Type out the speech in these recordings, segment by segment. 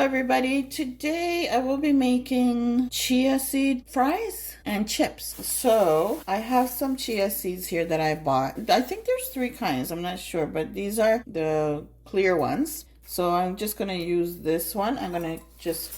everybody. Today I will be making chia seed fries and chips. So I have some chia seeds here that I bought. I think there's 3 kinds, I'm not sure, but these are the clear ones. So I'm just gonna use this one. I'm gonna just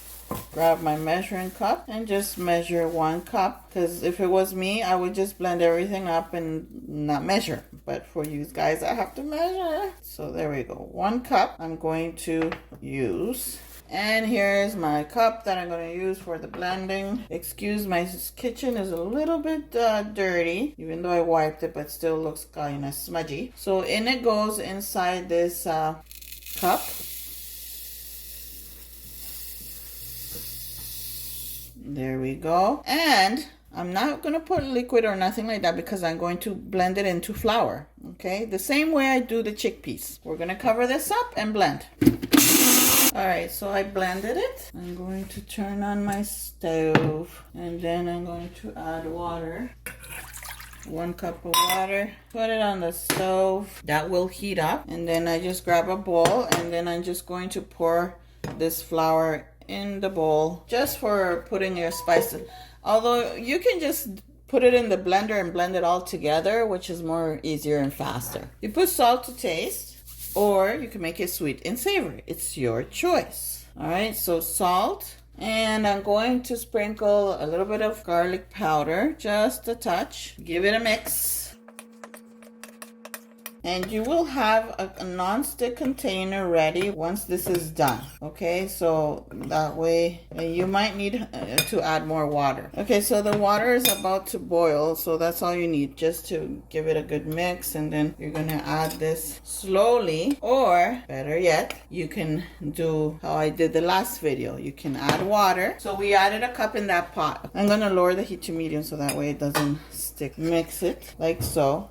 grab my measuring cup and just measure 1 cup, because if it was me, I would just blend everything up and not measure, but for you guys I have to measure. So there we go, 1 cup I'm going to use. And here's my cup that I'm going to use for the blending. Excuse, my kitchen is a little bit dirty, even though I wiped it, but still looks kind of smudgy. So in it goes inside this cup. There we go. And I'm not going to put liquid or nothing like that because I'm going to blend it into flour. Okay, the same way I do the chickpeas. We're going to cover this up and blend. Alright, so I blended it. I'm going to turn on my stove and then I'm going to add water. 1 cup of water. Put it on the stove. That will heat up. And then I just grab a bowl and then I'm just going to pour this flour in the bowl just for putting your spices. Although you can just put it in the blender and blend it all together, which is more easier and faster. You put salt to taste, or you can make it sweet and savory. It's your choice. All right, so salt, and I'm going to sprinkle a little bit of garlic powder, just a touch. Give it a mix. And you will have a non-stick container ready once this is done. Okay, so that way you might need to add more water. Okay, so the water is about to boil, so that's all you need, just to give it a good mix. And then you're gonna add this slowly, or better yet, you can do how I did the last video. You can add water. So we added a cup in that pot. I'm gonna lower the heat to medium so that way it doesn't stick. Mix it like so.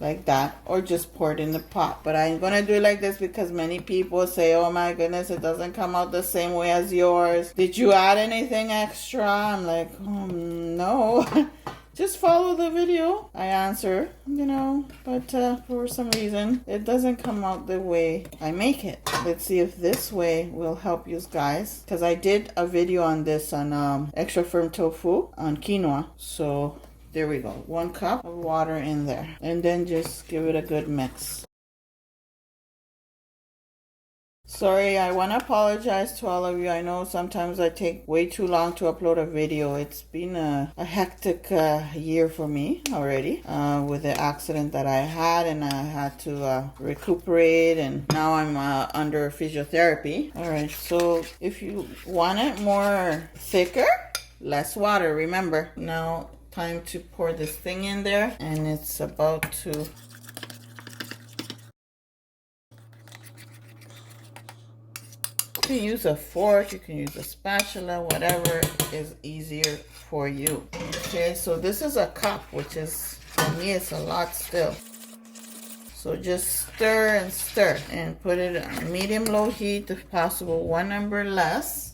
Like that, or just pour it in the pot. But I'm gonna do it like this because many people say, oh my goodness, it doesn't come out the same way as yours. Did you add anything extra? I'm like, oh, no. Just follow the video. I answer, you know, but for some reason it doesn't come out the way I make it. Let's see if this way will help you guys, because I did a video on this on extra firm tofu on quinoa. So there we go, 1 cup of water in there. And then just give it a good mix. Sorry, I want to apologize to all of you. I know sometimes I take way too long to upload a video. It's been a hectic year for me already with the accident that I had, and I had to recuperate, and now I'm under physiotherapy. Alright, so if you want it more thicker, less water, remember. Now time to pour this thing in there, and it's about to. You can use a fork, you can use a spatula, whatever is easier for you. Okay, so this is a cup, which is, for me, it's a lot still. So just stir and stir and put it on medium-low heat if possible, 1 number less.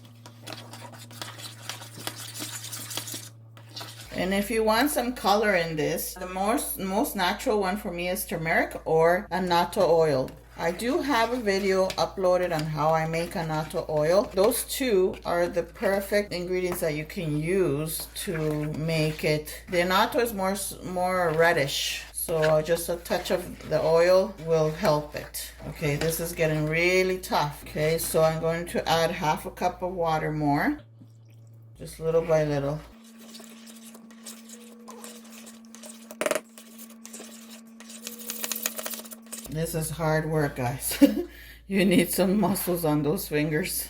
And if you want some color in this, the most natural one for me is turmeric or annatto oil. I do have a video uploaded on how I make annatto oil. Those 2 are the perfect ingredients that you can use to make it. The annatto is more reddish, so just a touch of the oil will help it. Okay, this is getting really tough. Okay, so I'm going to add 1/2 cup of water more, just little by little. This is hard work, guys. You need some muscles on those fingers.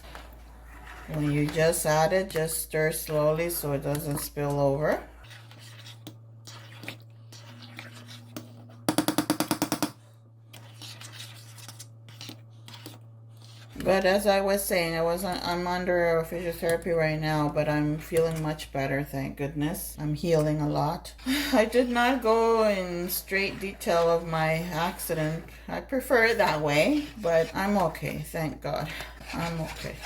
When you just add it, just stir slowly so it doesn't spill over. But as I was saying, I'm under physiotherapy right now, but I'm feeling much better, thank goodness. I'm healing a lot. I did not go in straight detail of my accident. I prefer it that way, but I'm okay, thank God. I'm okay.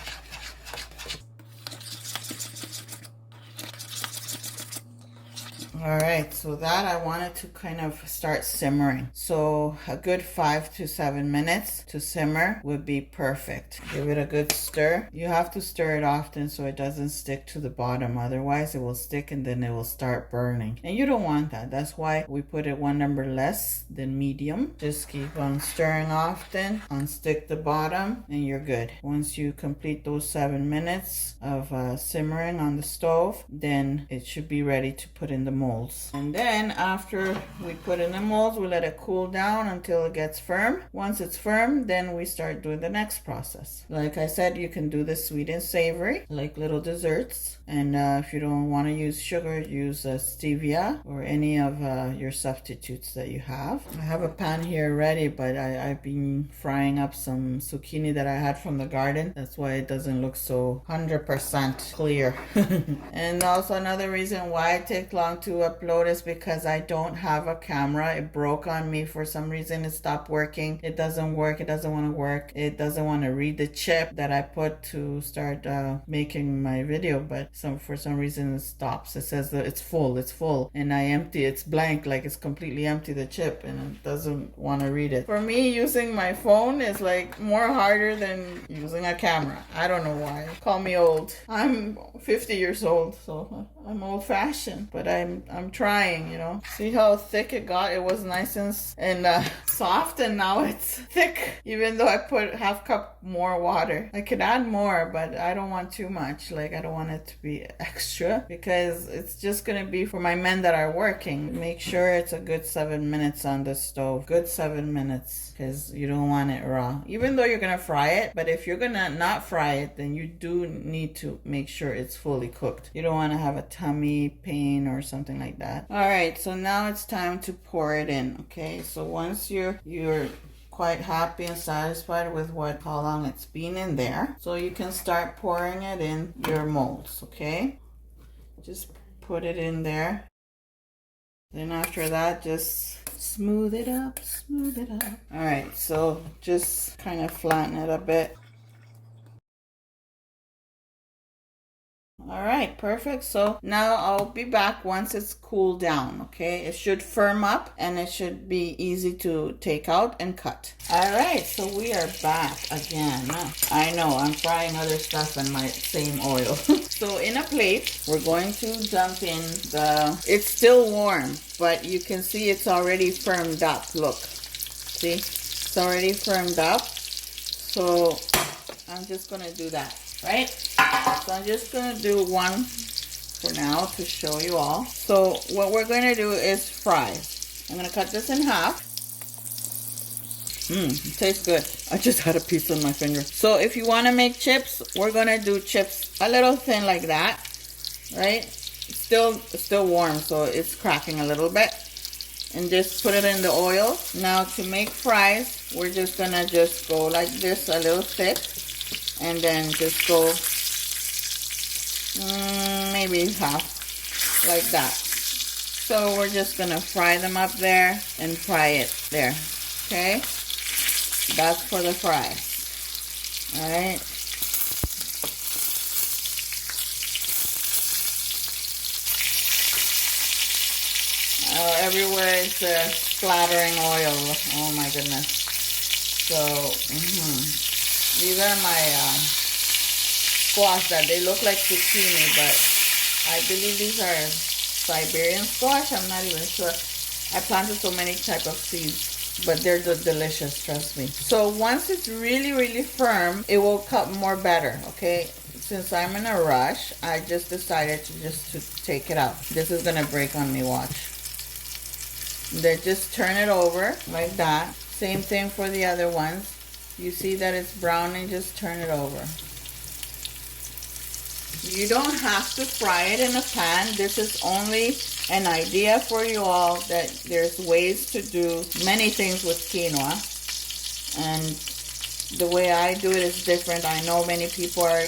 All right, so that I wanted to kind of start simmering. So a good 5 to 7 minutes to simmer would be perfect. Give it a good stir. You have to stir it often so it doesn't stick to the bottom. Otherwise, it will stick and then it will start burning. And you don't want that. That's why we put it one number less than medium. Just keep on stirring often, unstick the bottom, and you're good. Once you complete those 7 minutes of simmering on the stove, then it should be ready to put in the molds. And then after we put in the molds, we let it cool down until it gets firm. Once it's firm, then we start doing the next process. Like I said, you can do the sweet and savory, like little desserts. And if you don't want to use sugar, use stevia or any of your substitutes that you have. I have a pan here ready, but I've been frying up some zucchini that I had from the garden. That's why it doesn't look so 100% clear. And also another reason why it takes long to upload is because I don't have a camera. It broke on me for some reason. It stopped working. It doesn't work. It doesn't want to work. It doesn't want to read the chip that I put to start making my video, but for some reason it stops. It says that it's full, and I empty, it's blank, like it's completely empty, the chip, and it doesn't want to read it. For me, using my phone is like more harder than using a camera. I don't know why. Call me old. I'm 50 years old, so I'm old fashioned, but I'm trying, you know. See how thick it got? It was nice and soft, and now it's thick, even though I put half cup more water. I could add more, but I don't want too much. Like, I don't want it to be extra because it's just gonna be for my men that are working. Make sure it's a good 7 minutes on the stove. Good 7 minutes, because you don't want it raw. Even though you're gonna fry it, but if you're gonna not fry it, then you do need to make sure it's fully cooked. You don't want to have a tummy pain or something like that. All right, so now it's time to pour it in. Okay, so once you're quite happy and satisfied with how long it's been in there, so you can start pouring it in your molds. Okay, just put it in there. Then after that, just smooth it up. All right, so just kind of flatten it a bit. All right, perfect. So now I'll be back once it's cooled down. Okay, it should firm up and it should be easy to take out and cut. All right, so we are back again. I know I'm frying other stuff in my same oil. So in a plate, we're going to dump in it's still warm, but you can see it's already firmed up. Look, see, it's already firmed up. So I'm just gonna do that. Right? So I'm just going to do one for now to show you all. So what we're going to do is fry. I'm going to cut this in half. It tastes good. I just had a piece on my finger. So if you want to make chips, we're going to do chips a little thin like that. Right? It's still warm, so it's cracking a little bit. And just put it in the oil. Now to make fries, we're just going to just go like this, a little thick. And then just go maybe half, like that. So we're just gonna fry them up there and fry it there. Okay, that's for the fries. All right. Everywhere is splattering oil. Oh my goodness. So these are my squash that they look like zucchini, but I believe these are Siberian squash. I'm not even sure. I planted so many type of seeds, but they're delicious, trust me. So once it's really, really firm, it will cut more better, okay? Since I'm in a rush, I just decided to take it out. This is gonna break on me, watch. Then just turn it over like that. Same thing for the other ones. You see that it's browning, just turn it over. You don't have to fry it in a pan. This is only an idea for you all that there's ways to do many things with quinoa. And the way I do it is different. I know many people are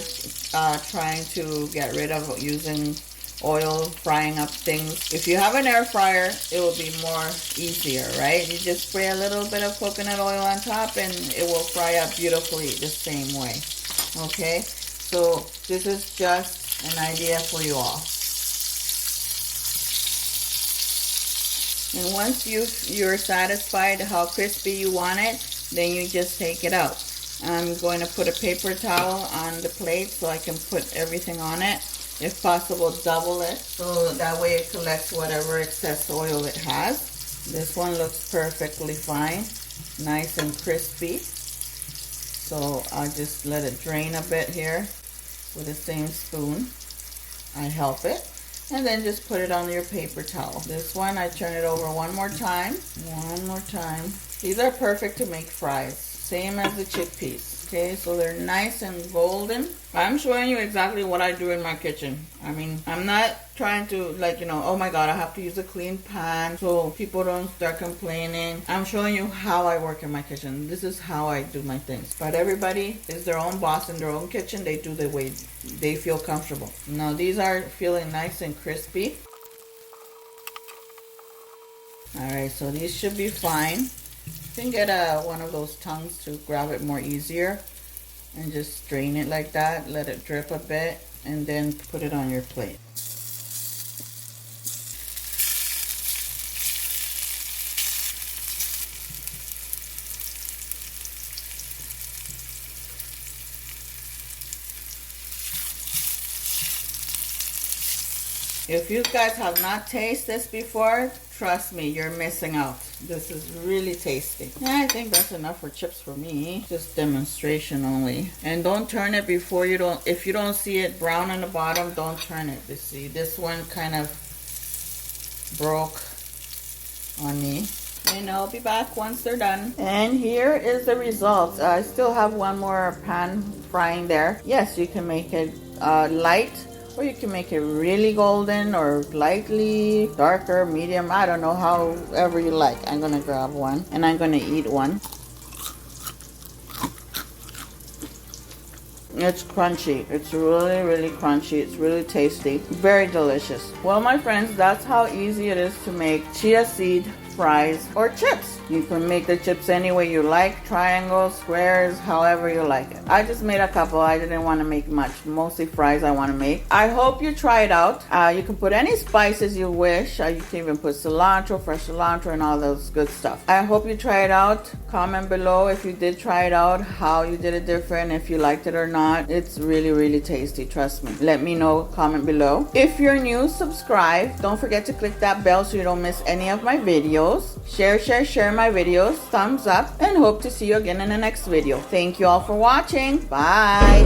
trying to get rid of using oil frying up things. If you have an air fryer, it will be more easier, right? You just spray a little bit of coconut oil on top and it will fry up beautifully the same way. Okay, so this is just an idea for you all. And once you're satisfied how crispy you want it, then you just take it out. I'm going to put a paper towel on the plate so I can put everything on it. If possible, double it so that way it collects whatever excess oil it has. This one looks perfectly fine, nice and crispy. So I'll just let it drain a bit here with the same spoon. I help it. And then just put it on your paper towel. This one, I turn it over one more time. One more time. These are perfect to make fries. Same as the chickpeas. Okay, so they're nice and golden. I'm showing you exactly what I do in my kitchen. I mean, I'm not trying to, like, you know, oh my God, I have to use a clean pan so people don't start complaining. I'm showing you how I work in my kitchen. This is how I do my things. But everybody is their own boss in their own kitchen. They do the way they feel comfortable. Now, these are feeling nice and crispy. All right, so these should be fine. You can get one of those tongues to grab it more easier and just strain it like that. Let it drip a bit and then put it on your plate. If you guys have not tasted this before, trust me, you're missing out. This is really tasty. Yeah, I think that's enough for chips for me. Just demonstration only. And don't turn it before you don't, if you don't see it brown on the bottom, don't turn it. You see, this one kind of broke on me. And I'll be back once they're done. And here is the results. I still have one more pan frying there. Yes, you can make it light, or you can make it really golden or lightly darker, medium. I don't know, however you like. I'm gonna grab one and I'm gonna eat one. It's crunchy. It's really, really crunchy. It's really tasty. Very delicious. Well, my friends, that's how easy it is to make chia seed fries or chips. You can make the chips any way you like, triangles, squares, however you like it. I just made a couple. I didn't want to make much, mostly fries I want to make. I hope you try it out. You can put any spices you wish. You can even put cilantro, fresh cilantro, and all those good stuff. I hope you try it out. Comment below if you did try it out, how you did it different, if you liked it or not. It's really, really tasty, trust me. Let me know, comment below. If you're new, subscribe. Don't forget to click that bell so you don't miss any of my videos. Share my videos, thumbs up, and hope to see you again in the next video. Thank you all for watching. Bye.